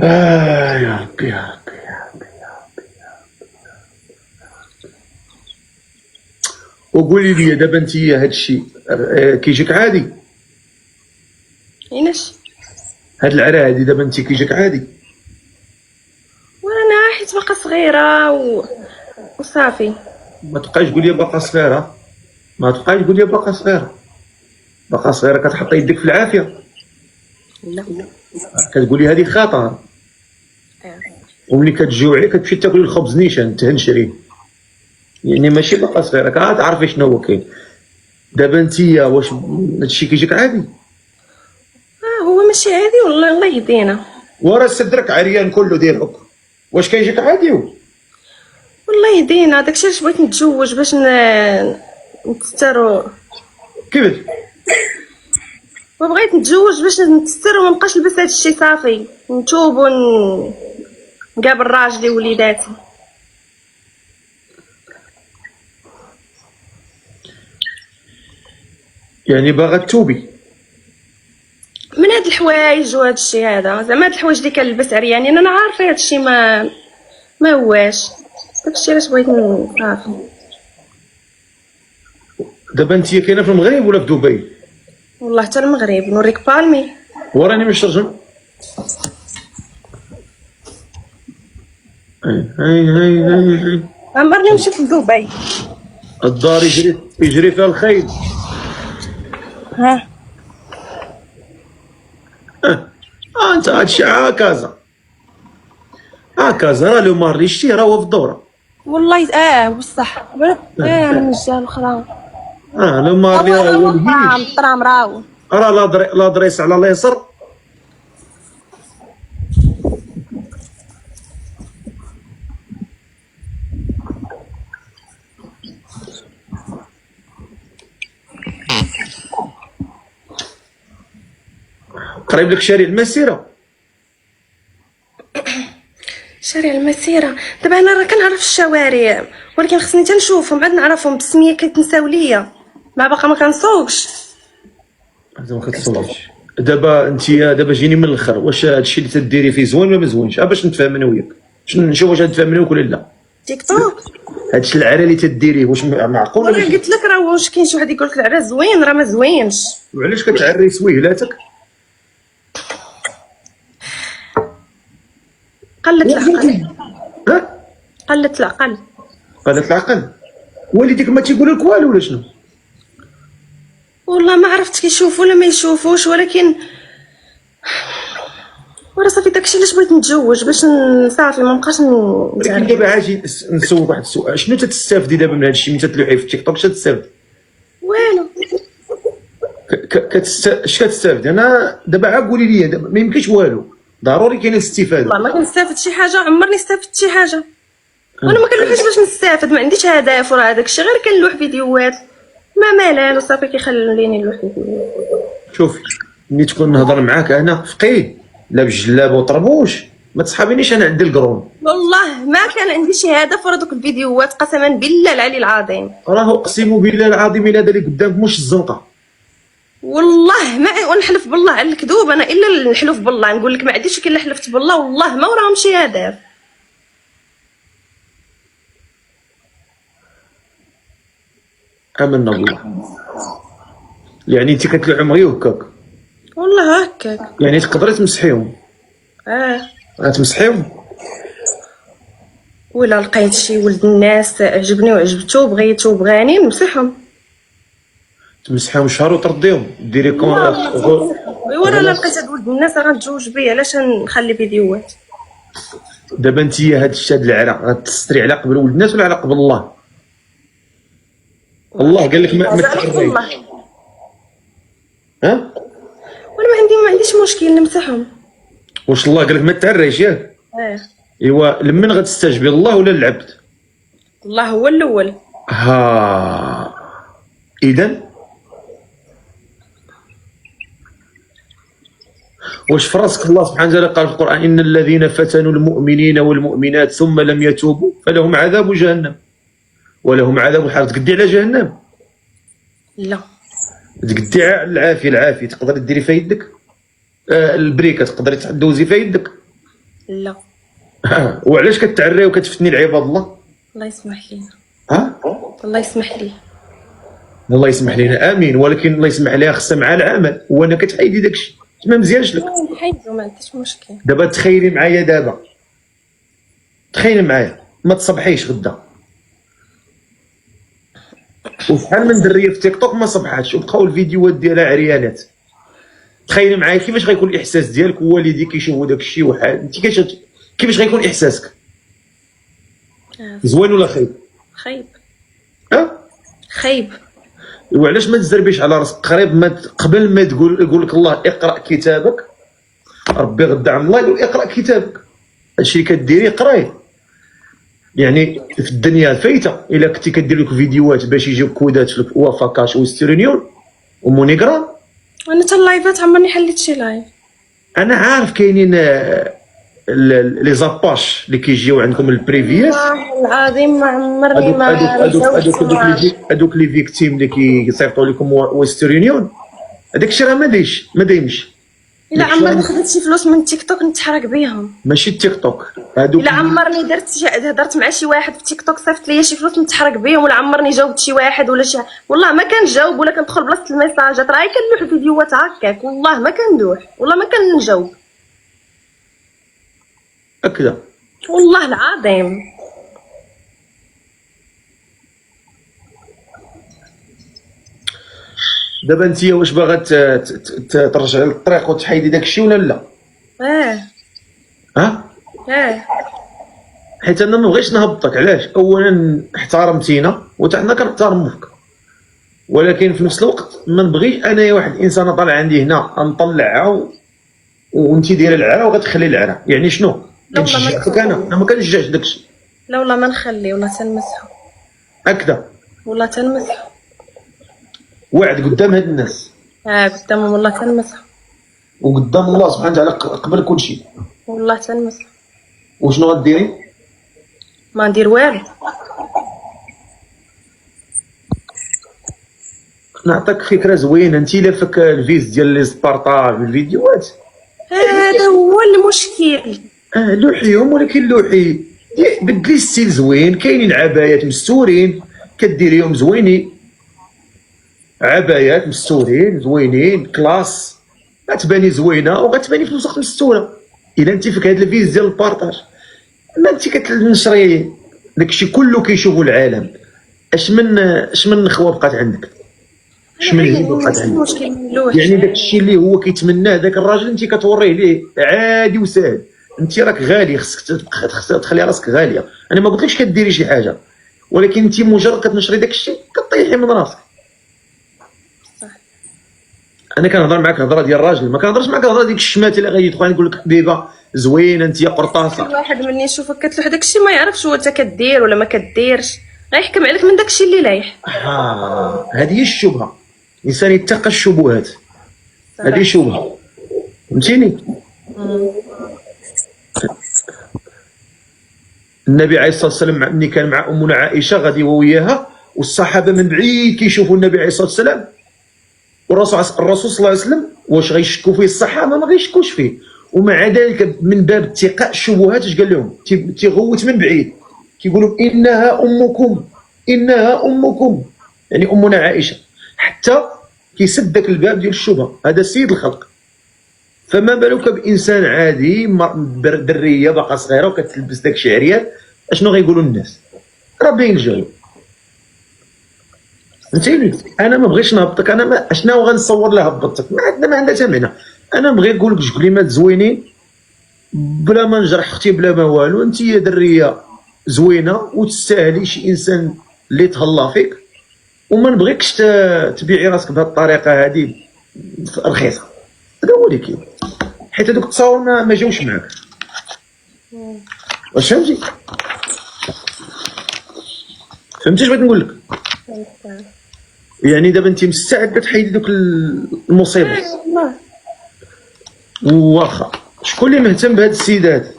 يا ربي يا ربي يا ربي يا ربي. وقولي لي دابا انت هاد الشيء كيجيك عادي؟ علاش؟ هاد العرا هادي دابا انت كيجيك عادي؟ وانا حيت باقا صغيره وصافي. ما تبقايش تقول لي باقا صغيره، ما تبقايش تقول لي باقا صغيره. باقا صغيره كتحط يدك في العافيه، لا كتقولي هذه خطر. وملي كتجوعي كتمشي تاكلي الخبز نيشان تهنشريه، يعني ماشي باقا صغيره، كتعرفي شنو هو كاين. دابا انتيا واش هادشي كيجيك عادي؟ هو ماشي عادي والله، الله يهدينا. ورا صدرك عريان كله ديالك، واش كيجيك عادي؟ والله يهدينا، داكشي علاش بغيت نتزوج باش نتستر. كيفاش؟ وبغيت نتزوج باش نتستر وما نبقاش نلبس هادشي، صافي نتوب نقابل راجلي ووليداتي. يعني باغا توبي من هاد الحوايج وهاد الشيء هذا، زعما هاد الحوايج اللي كنلبس عريانين انا عارفه هاد الشيء ما هواش. داكشي علاش بغيت صافي. دابا انتيا كاينه في المغرب ولا في دبي؟ والله حتى المغرب، نوريك بالمي. وراني مش ترجم. هاي عمرني مشيت لدبي. الدار يجري فيها الخيل. ها انت هادشي كازا، كازا راه لو مارلي شتي راه هو في الدوره. والله بصح. انا من الجهه الاخرى. لو مارلي راه هو الهيش. الطرام راهو راه لا دريس على اليسر. قريب لك شارع المسيره. شارع المسيره. دابا انا راه كنعرف الشوارع، ولكن خصني تنشوفهم عاد نعرفهم بالسميه، كيتنساو ليا ما باقا ما كنسوقش. انت ما كتصورش. دابا انتيا دابا جيني من الاخر، واش هادشي اللي تديري فيه زوين ولا ما زوينش؟ باش نتفاهم انا وياك، نشوف واش نتفاهم ولا لا. تيك توك. هادشي العرا اللي تديريه واش معقول وانا ولا قلت لك راه واش كاين شي واحد يقول لك العرا زوين؟ راه ما زوينش. وعلاش كتعري سويهلاتك؟ قلت العقل. ها قلت العقل. قالت العقل. والديك ما تيقول لك والو ولا شنو؟ والله ما عرفت كيشوفوا ولا ما يشوفوش، ولكن ورا صافي داكشي علاش بغيت نتزوج باش صافي ما نبقاش ولكن دابا عاجي نسولك واحد السؤال، شنو تتستافدي دابا من هادشي؟ من تتلوحي في التيك توك اش تستافدي؟ والو. اش كتستافدي؟ انا دابا عا قولي لي، دابا ما يمكنش والو، ضروري كاين الاستفاده. والله ما كنستافد شي حاجه، عمرني استفدت شي حاجه. وانا ما كنلوحش باش نستافد، ما عنديش هدف وراه داكشي، غير كنلوح فيديوهات ما ملال وصافي كيخليني نلوح فيديوهات. شوفي، ملي تكون نهضر معاك انا فقيد لا بجلابه وطربوش ما تصحابينيش، انا عندي القرون. والله ما كان عندي شي هدف ورا دوك الفيديوهات، قسما بالله العلي العظيم. راه اقسم بالله العظيم الا هذا اللي قدامك مش الزنقه. والله ما ونحلف بالله على الكذوب، انا الا نحلف بالله نقول لك ما عنديش كي حلفت بالله، والله ما وراهم شي هدف. امنا بالله. يعني انت كتلعب غير هكاك؟ والله هكاك. يعني تقدري تمسحيهم؟ غتمسحيهم؟ ولا لقيت شي ولد الناس عجبني وعجبتو بغيتو وبغاني نمسحهم. تمسحيهم شهر وترديهم ديري ورا لا لقيت هاد ولد الناس غنتزوج بيه، علاش نخلي فيديوهات؟ دابا انت هاد الشيء هاد العرق غتستري على قبل ولد الناس ولا على قبل الله؟ الله قال لك ما تعرفيش. وانا ما عنديش مشكل نمسحهم. واش الله قال لك ما تعريش ياك؟ ايوا لمن غتستجبي الله ولا العبد؟ الله هو الاول. اذا واش في راسك الله سبحانه وتعالى قال في القران ان الذين فتنوا المؤمنين والمؤمنات ثم لم يتوبوا فلهم عذاب جهنم ولهم عذاب الحريق؟ تقدي على جهنم؟ لا تقدي على العافيه. تقدري ديري في يدك البريكه، تقدري تدوزي في يدك. لا. وعلاش كتعري وكتفتني العباد الله؟ الله يسمح لينا. ها؟ الله يسمح ليه. الله يسمح لينا امين، ولكن الله يسمح ليها خصها مع العمل، وانا كتحيدي داكشي ما مزيانش لك. نحيدو ما عنديش مشكل. دابا تخيلي معايا، دابا تخيلي معايا ما تصبحيش غدا، وشحال من دريه في تيك توك ما صبحاتش وبقاو الفيديوهات ديالها عريانات. تخيلي معايا كيفاش غيكون الاحساس ديالك ووالديك كيشوفوا داك الشيء، وحال انت كيفاش غيكون احساسك؟ زوين ولا خايب؟ خايب. ها؟ خايب. وعلاش ما تزربيش على راسك قريب ما قبل ما يقول لك الله اقرا كتابك، ربي غدا عن الله يقول اقرا كتابك. هادشي اللي كديري قرايه، يعني في الدنيا فايته الا كنتي كدير لك فيديوهات باش يجيوك كودات في وافاكاش وسترينيون ومونيغرام. انا حتى اللايفات عمرني حليت شي لايف. انا عارف كاينين لي زاباش اللي كيجيو عندكم البريفياس، والله العظيم ما عمرني ما هذوك لي فيكتيم اللي كيصيفطوا لكم وسترينيون، هذاك الشيء راه ما دايمش. الا عمرني خديت شي فلوس من تيك توك نتحرق بهم. ماشي التيك توك هذوك. الا عمرني هضرت مع شي واحد في تيك توك صيفط ليا شي فلوس نتحرق بهم، ولا عمرني جاوبت شي واحد ولا شي، والله ما كنجاوب ولا كندخل بلاصه الميساجات، راهي كنلوح الفيديوهات هكاك، والله ما كندوح والله ما كنجاوب هكذا والله العظيم. دابا انت واش باغا ترجعي للطريق وتحيدي داك الشيء ولا لا؟ ها؟ حيت انا ما بغيتش نهبطك. علاش؟ اولا احترمتينا وحتى حنا كنحترموك، ولكن في نفس الوقت ما نبغيش انايا واحد الانسانه طالعه عندي هنا نطلعها وانت دايره العرا وغتخلي العرا. يعني شنو؟ كنشجعك انا ما كنشجعش داكشي. لا والله ما نخلي ولا تنمسحو هكذا والله تنمسحو. وعد قدام هاد الناس. قدامهم والله تنمسحو، وقدام الله سبحانه وتعالى قبل كل شيء والله تنمسحو. وشنو غديري؟ ما ندير والو. نعطيك فكره زوينه. انت الا فك الفيز ديال لي سبارطا بالفيديوهات، هذا هو المشكل. لوحيهم، ولكن لوحي بدلي ستيل زوين. كاينين عبايات مستورين كديريهم زوينين، عبايات مستورين زوينين كلاس، غتباني زوينه وغتباني في نفس الوقت مستوره. الا انت فيك هاد الفيز ديال البارطاج، ما انت كتنشري داكشي كله كيشوفوا العالم. اش من نخوه بقات عندك؟ اش من هيبه بقات عندك؟ يعني داكشي اللي هو كيتمناه داك الراجل انت كتوريه ليه عادي وسهل. انت راك غالي، خصك تخلي راسك غاليه. انا ما قلتلكش كديري شي حاجه، ولكن انت مجرد كتنشري داكشي كطيحي من راسك. انا كنهضر معاك هضره ديال الراجل، ما كنهضرش معاك هضره ديك الشمات اللي غادي يدخل يقول لك حبيبه زوينه انت يا قرطاسه. واحد مني يشوفك كتلوح داكشي ما يعرفش واش انت كدير ولا ما كديرش، غيحكم عليك من داكشي اللي لايح. هذه هي الشبهه. الانسان يتقى الشبهات، هذه شبهه، فهمتيني؟ النبي عليه الصلاه والسلام ملي كان مع امنا عائشه غادي وياها، والصحابه من بعيد كيشوفوا النبي عليه الصلاه والسلام، والرسول صلى الله عليه وسلم واش غيشكوا فيه الصحابه؟ ما غيشكوش فيه. ومع ذلك من باب اتقاء الشبهات اش قال لهم؟ تيغوت من بعيد كيقولوا انها امكم، انها امكم، يعني امنا عائشه، حتى كيسد داك الباب ديال الشبهه. هذا سيد الخلق، فما بالك بانسان عادي، دريه باقا صغيره وكتلبس داك الشيء عريان، اشنو غيقولوا الناس؟ راه باين الجو. فهمتيني؟ انا ما بغيتش نهبطك، انا ما اشنو غنصور له هبطتك، ما عندها حتى معنى. انا بغيت نقول لك جوج كلمات زوينين بلا ما نجرح اختي بلا ما والو. انت يا دريه زوينه وتستاهلي شي انسان اللي تهلا فيك، وما نبغيكش تبيعي راسك بهذه الطريقه هذه رخيصه. هذا هو اللي كاين، حيت هذوك التصاور ما جاوش معاك. واش فهمتي؟ فهمتي اش بغيت نقول لك؟ يعني دابا انت مستعده تحيدي دوك المصيبه؟ واخا شكون اللي مهتم بهاد السيدات؟